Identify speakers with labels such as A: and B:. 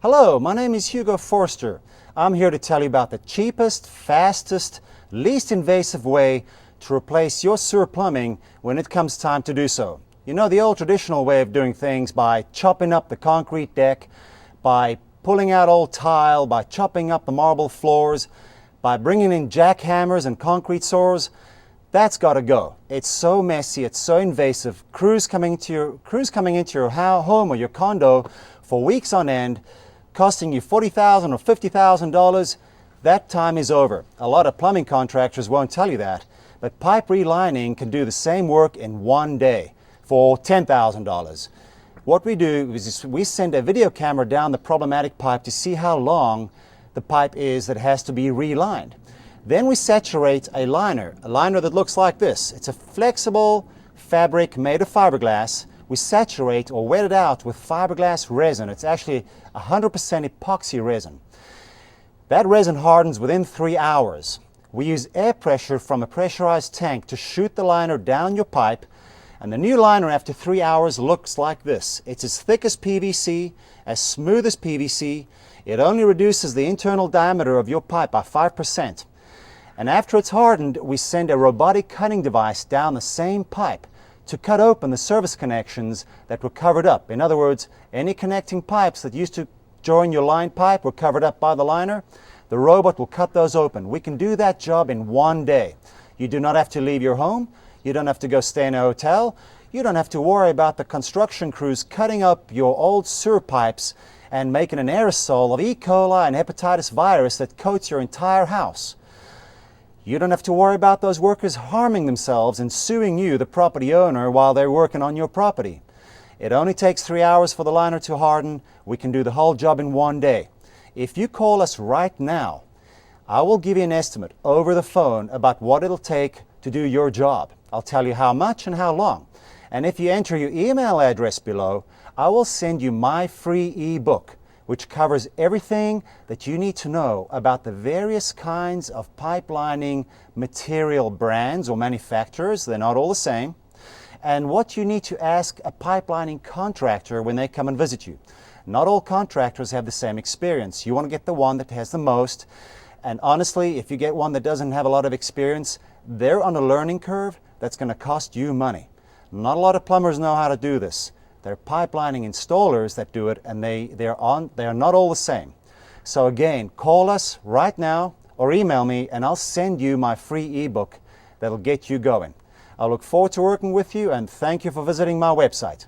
A: Hello, my name is Hugo Forster. I'm here to tell you about the cheapest, fastest, least invasive way to replace your sewer plumbing when it comes time to do so. You know, the old traditional way of doing things by chopping up the concrete deck, by pulling out old tile, by chopping up the marble floors, by bringing in jackhammers and concrete saws, that's got to go. It's so messy, it's so invasive. Crews coming into your home or your condo for weeks on end, costing you $40,000 or $50,000, that time is over. A lot of plumbing contractors won't tell you that, but pipe relining can do the same work in one day for $10,000. What we do is we send a video camera down the problematic pipe to see how long the pipe is that has to be relined. Then we saturate a liner that looks like this. It's a flexible fabric made of fiberglass. We saturate or wet it out with fiberglass resin. It's actually 100% epoxy resin. That resin hardens within 3 hours. We use air pressure from a pressurized tank to shoot the liner down your pipe, and the new liner after 3 hours looks like this. It's as thick as PVC, as smooth as PVC. It only reduces the internal diameter of your pipe by 5%. And after it's hardened, we send a robotic cutting device down the same pipe to cut open the service connections that were covered up. In other words, any connecting pipes that used to join your line pipe were covered up by the liner. The robot will cut those open. We can do that job in one day. You do not have to leave your home. You don't have to go stay in a hotel. You don't have to worry about the construction crews cutting up your old sewer pipes and making an aerosol of E. coli and hepatitis virus that coats your entire house. You don't have to worry about those workers harming themselves and suing you, the property owner, while they're working on your property. It only takes 3 hours for the liner to harden. We can do the whole job in one day. If you call us right now, I will give you an estimate over the phone about what it'll take to do your job. I'll tell you how much and how long. And if you enter your email address below, I will send you my free ebook, which covers everything that you need to know about the various kinds of pipelining material brands or manufacturers. They're not all the same. And what you need to ask a pipelining contractor when they come and visit you. Not all contractors have the same experience. You want to get the one that has the most. And honestly, if you get one that doesn't have a lot of experience, they're on a learning curve that's going to cost you money. Not a lot of plumbers know how to do this. They're pipelining installers that do it, and they are not all the same. So again, call us right now or email me, and I'll send you my free ebook that'll get you going. I look forward to working with you, and thank you for visiting my website.